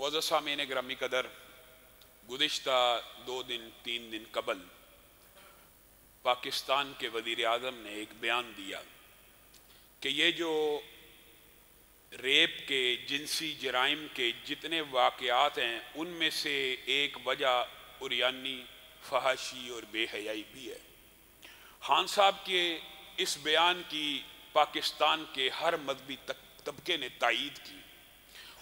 मोअज़्ज़ज़ सामीन ग्रामी कदर, गुज़िश्ता 2 दिन 3 दिन कबल पाकिस्तान के वज़ीर आज़म ने एक बयान दिया कि ये जो रेप के, जिनसी जराइम के जितने वाक़यात हैं उनमें से एक वजह उरियानी, फहाशी और बेहयाई भी है। खान साहब के इस बयान की पाकिस्तान के हर मजहबी तबके ने तायीद की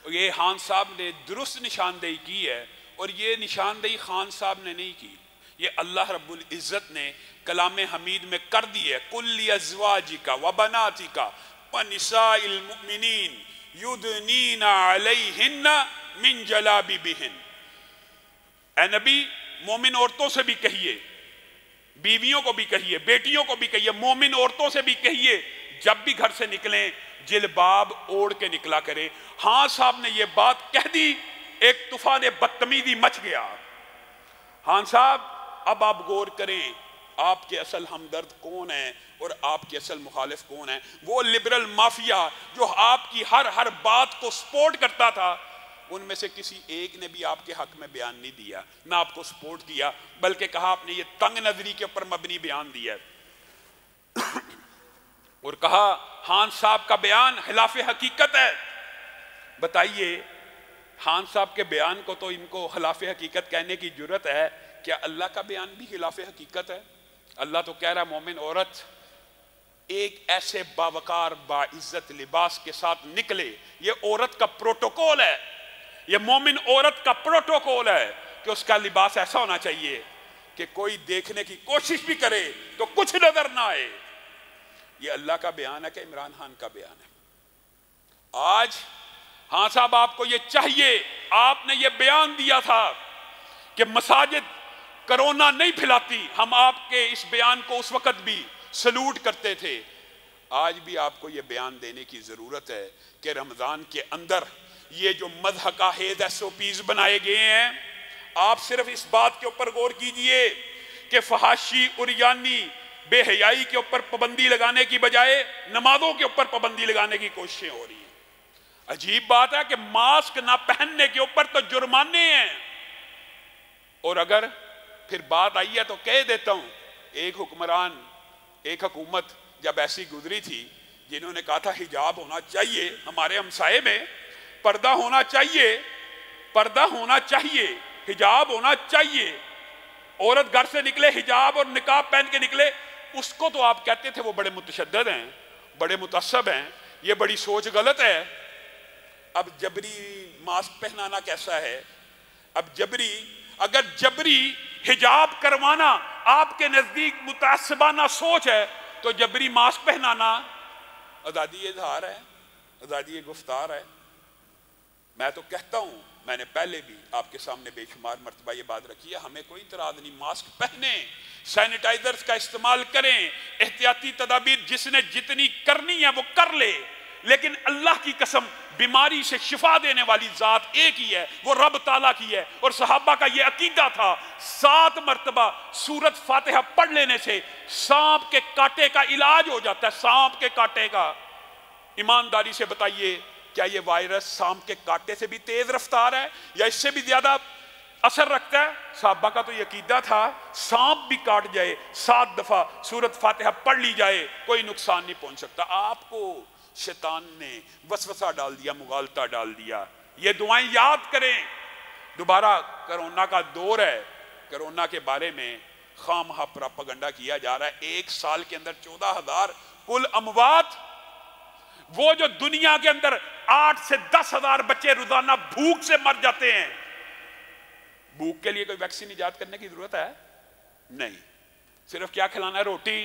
और ये खान साहब ने दुरुस्त निशानदेही की है। और ये निशानदेही खान साहब ने नहीं की, ये अल्लाह रब्बुल इज़्ज़त ने कलाम हमीद में कर दी है। कुल्ली अज़वाजिका व बनातिका व निसाइल मुमिनीन युदनीना अलैहिन्ना मिन जलाबिबिहिन। ए नबी, मोमिन औरतों से भी कहिए, बीवियों को भी कहिए, बेटियों को भी कहिए, मोमिन औरतों से भी कहिए, जब भी घर से निकलें जिलबाब ओढ़ के निकला करे। हाँ साहब ने ये बात कह दी, एक तूफान बदतमीजी मच गया। हाँ साहब, अब आप गौर करें, आपके असल हमदर्द कौन है और आपके असल मुखालिफ कौन है। वो लिबरल माफिया जो आपकी हर बात को सपोर्ट करता था, उनमें से किसी एक ने भी आपके हक में बयान नहीं दिया, ना आपको सपोर्ट किया, बल्कि कहा आपने ये तंग नजरी के ऊपर मबनी बयान दिया और कहा खान साहब का बयान खिलाफ हकीकत है। बताइए, खान साहब के बयान को तो इनको खिलाफ हकीकत कहने की जुर्रत है, क्या अल्लाह का बयान भी खिलाफ हकीकत है? अल्लाह तो कह रहा मोमिन औरत एक ऐसे बावकार बाइज्जत लिबास के साथ निकले। ये औरत का प्रोटोकॉल है, ये मोमिन औरत का प्रोटोकॉल है कि उसका लिबास ऐसा होना चाहिए कि कोई देखने की कोशिश भी करे तो कुछ नजर ना आए। ये अल्लाह का बयान है कि इमरान खान का बयान है? आज हाँ साहब, आपको ये चाहिए, आपने ये बयान दिया था कि मसाजिद कोरोना नहीं फैलाती, हम आपके इस बयान को उस वक्त भी सलूट करते थे। आज भी आपको ये बयान देने की जरूरत है कि रमजान के अंदर ये जो मज़हका हेज SOPs बनाए गए हैं, आप सिर्फ इस बात के ऊपर गौर कीजिए कि फहाशी, उरियानी, बेहयाई के ऊपर पाबंदी लगाने की बजाय नमाजों के ऊपर पाबंदी लगाने की कोशिशें हो रही हैं। अजीब बात है कि मास्क ना पहनने के ऊपर तो जुर्माने हैं, और अगर फिर बात आई है तो कह देता हूं, एक हुक्मरान, एक हुकूमत जब ऐसी गुजरी थी जिन्होंने कहा था हिजाब होना चाहिए, हमारे हमसाये में पर्दा होना चाहिए, पर्दा होना चाहिए, हिजाब होना चाहिए, औरत घर से निकले हिजाब और निकाब पहन के निकले, उसको तो आप कहते थे वो बड़े मुतशद्दिद हैं, बड़े मुतअस्सब हैं, ये बड़ी सोच गलत है। अब जबरी मास्क पहनाना कैसा है? अब जबरी, अगर जबरी हिजाब करवाना आपके नजदीक मुतअस्सिबाना सोच है तो जबरी मास्क पहनाना आजादी इजहार है, आजादी गुफ्तार है। मैं तो कहता हूं, मैंने पहले भी आपके सामने बेशुमार मर्तबा ये बात रखी है, हमें कोई इतराज नहीं, मास्क पहने, सैनिटाइजर्स का इस्तेमाल करें, एहतियाती तदाबीर जिसने जितनी करनी है वो कर ले, लेकिन अल्लाह की कसम बीमारी से शिफा देने वाली जात एक ही है, वो रब ताला की है। और सहाबा का ये अकीदा था, 7 मरतबा सूरत फातिहा पढ़ लेने से सांप के कांटे का इलाज हो जाता है। सांप के कांटे का, ईमानदारी से बताइए, क्या ये वायरस सांप के कांटे से भी तेज रफ्तार है या इससे भी ज्यादा असर रखता है? सहाबा का तो ये अकीदा था, सांप भी काट जाए 7 दफा सूरत फातिहा पढ़ ली जाए, कोई नुकसान नहीं पहुंच सकता। आपको शैतान ने वसवसा डाल दिया, मुगालता डाल दिया। ये दुआएं याद करें। दोबारा कोरोना का दौर है, कोरोना के बारे में खामखा प्रोपेगेंडा किया जा रहा है। 1 साल के अंदर 14,000 कुल अमवात, वो जो दुनिया के अंदर 8 से 10,000 बच्चे रोजाना भूख से मर जाते हैं। भूख के लिए कोई वैक्सीन इजाद करने की जरूरत है? नहीं, सिर्फ क्या खिलाना है? रोटी।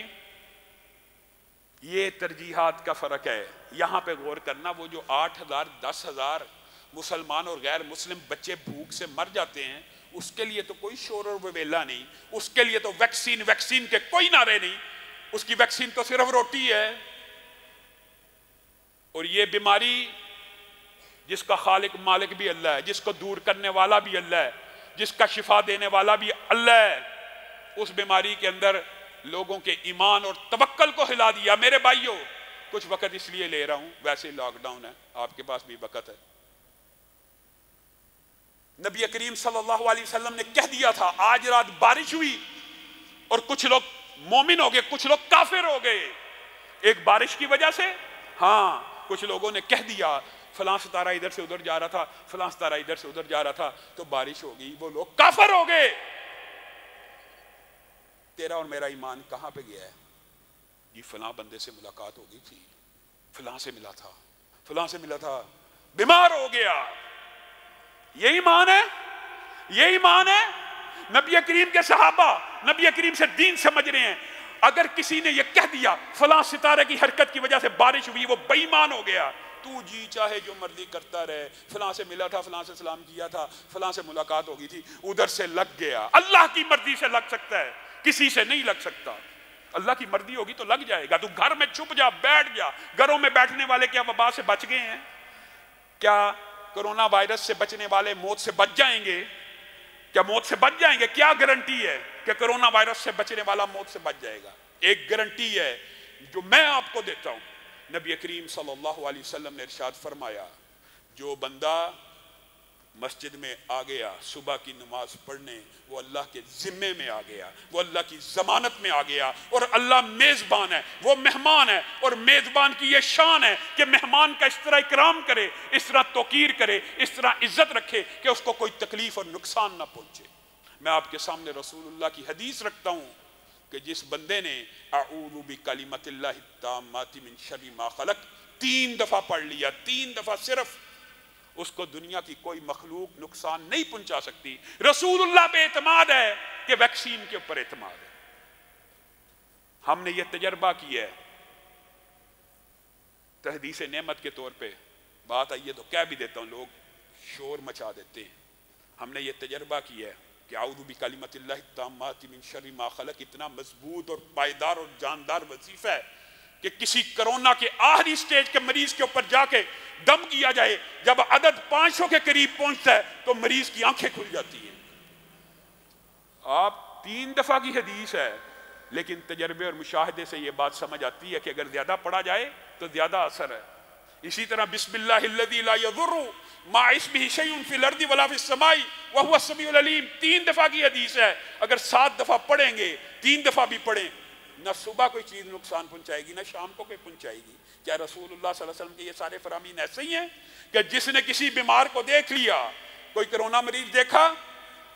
ये तरजीहात का फर्क है, यहां पे गौर करना। वो जो 8,000 10,000 मुसलमान और गैर मुस्लिम बच्चे भूख से मर जाते हैं, उसके लिए तो कोई शोर और ववेला नहीं, उसके लिए तो वैक्सीन वैक्सीन के कोई नारे नहीं, उसकी वैक्सीन तो सिर्फ रोटी है। और ये बीमारी जिसका खालिक मालिक भी अल्लाह है, जिसको दूर करने वाला भी अल्लाह है, जिसका शिफा देने वाला भी अल्लाह है, उस बीमारी के अंदर लोगों के ईमान और तवक्कल को हिला दिया। मेरे भाइयों, कुछ वक्त इसलिए ले रहा हूं, वैसे लॉकडाउन है, आपके पास भी वक्त है। نبی کریم صلی اللہ علیہ وسلم نے کہہ دیا تھا آج رات بارش ہوئی اور کچھ لوگ مومن ہو گئے، کچھ لوگ کافر ہو گئے ایک بارش کی وجہ سے۔ ہاں کچھ لوگوں نے کہہ دیا فلاں ستارہ ادھر سے ادھر جا رہا تھا، فلاں ستارہ ادھر سے ادھر جا رہا تھا تو بارش ہو گئی، وہ لوگ کافر ہو گئے۔ تیرا اور میرا ایمان کہاں پہ گیا ہے؟ جی فلاں بندے سے ملاقات ہو گئی تھی، فلاں سے ملا تھا، فلاں سے ملا تھا، بیمار ہو گیا۔ یہ ایمان ہے؟ یہ ایمان ہے؟ نبی کریم کے صحابہ نبی کریم سے دین سمجھ رہے ہیں، اگر کسی نے یہ کہہ دیا فلاں ستارے کی حرکت کی وجہ سے بارش ہوئی، وہ بے ایمان ہو گیا۔ تو جی چاہے جو مرضی کرتا رہے، فلاں سے ملا تھا، فلاں سے سلام کیا تھا، فلاں سے ملاقات ہو گئی تھی، ادھر سے لگ گیا۔ اللہ کی مرضی سے لگ سکتا ہے، کسی سے نہیں لگ سکتا۔ اللہ کی مرضی ہوگی تو لگ جائے گا۔ تو گھر میں چھپ جا، بیٹھ جا۔ گھروں میں بیٹھنے والے کیا وبا سے بچ گئے ہیں؟ کیا کرونا وائرس سے بچنے والے موت سے بچ جائیں گے؟ کیا موت سے بچ جائیں گے؟ کیا گارنٹی ہے کہ کرونا وائرس سے بچنے والا موت سے بچ جائے گا؟ ایک گارنٹی ہے جو میں آپ کو دیتا ہوں، نبی کریم صلی اللہ علیہ وسلم نے ارشاد فرمایا جو بندہ مسجد میں آ گیا صبح کی نماز پڑھنے، وہ اللہ کے ذمے میں آ گیا، وہ اللہ کی ضمانت میں آ گیا، اور اللہ میزبان ہے، وہ مہمان ہے، اور میزبان کی یہ شان ہے کہ مہمان کا اس طرح اکرام کرے، اس طرح توقیر کرے، اس طرح عزت رکھے کہ اس کو کوئی تکلیف اور نقصان نہ پہنچے۔ میں آپ کے سامنے رسول اللہ کی حدیث رکھتا ہوں کہ جس بندے نے اعوذ بکلمات اللہ التامات من شر ما خلق 3 دفعہ پڑھ لیا، 3 دفعہ صرف، اس کو دنیا کی کوئی مخلوق نقصان نہیں پہنچا سکتی۔ رسول اللہ پہ اعتماد ہے کہ ویکسین کے اوپر اعتماد ہے۔ ہم نے یہ تجربہ کیا ہے، تحدیث نعمت کے طور پہ بات آئی ہے تو کہہ بھی دیتا ہوں، لوگ شور مچا دیتے ہیں۔ ہم نے یہ تجربہ کیا ہے کہ اعوذ بکلمات اللہ التامات من شر ما خلق اتنا مضبوط اور پائیدار اور جاندار وظیفہ ہے کہ کسی کرونا کے آخری سٹیج کے مریض کے اوپر جا کے دم کیا جائے، جب عدد 500 کے قریب پہنچتا ہے تو مریض کی آنکھیں کھل جاتی ہیں۔ آپ 3 دفعہ کی حدیث ہے، لیکن تجربے اور مشاہدے سے یہ بات سمجھ آتی ہے کہ اگر زیادہ پڑھا جائے تو زیادہ اثر ہے۔ اسی طرح بسم اللہ الذی لا یضر مع اسمہ شیء فی الارض ولا فی السماء وہو السمیع العلیم 3 دفعہ کی حدیث ہے۔ اگر 7 دفعہ پڑھیں گے، 3 دفعہ بھی پڑھیں، نہ صبح کوئی چیز نقصان پہنچائے گی، نہ شام کو کوئی پہنچائے گی۔ کیا رسول اللہ صلی اللہ علیہ وسلم کے یہ سارے فرامین ایسے ہی ہیں کہ جس نے کسی بیمار کو دیکھ لیا، کوئی کرونا مریض دیکھا،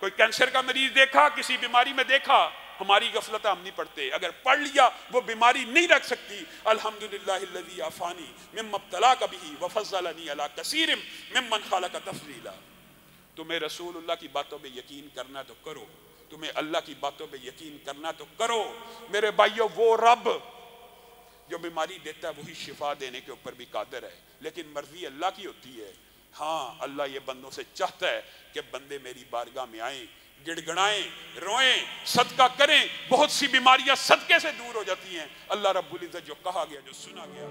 کوئی کینسر کا مریض دیکھا، کسی بیماری میں دیکھا، ہماری غفلت ہم نہیں پڑھتے، اگر پڑھ لیا وہ بیماری نہیں رکھ سکتی۔ الحمدللہ الذی عافانی مما ابتلاک بہ وفضلنی علی کثیر ممن خلق تفضیلا۔ تمہیں رسول اللہ کی باتوں پہ یقین کرنا تو کرو، تمہیں اللہ کی باتوں پہ یقین کرنا تو کرو۔ میرے بھائیو، وہ رب جو بیماری دیتا ہے وہی شفا دینے کے اوپر بھی قادر ہے، لیکن مرضی اللہ کی ہوتی ہے۔ ہاں اللہ یہ بندوں سے چاہتا ہے کہ بندے میری بارگاہ میں آئیں، گڑ گڑائیں، روئیں، صدقہ کریں، بہت سی بیماریاں صدقے سے دور ہو جاتی ہیں۔ اللہ رب العزت جو کہا گیا، جو سنا گیا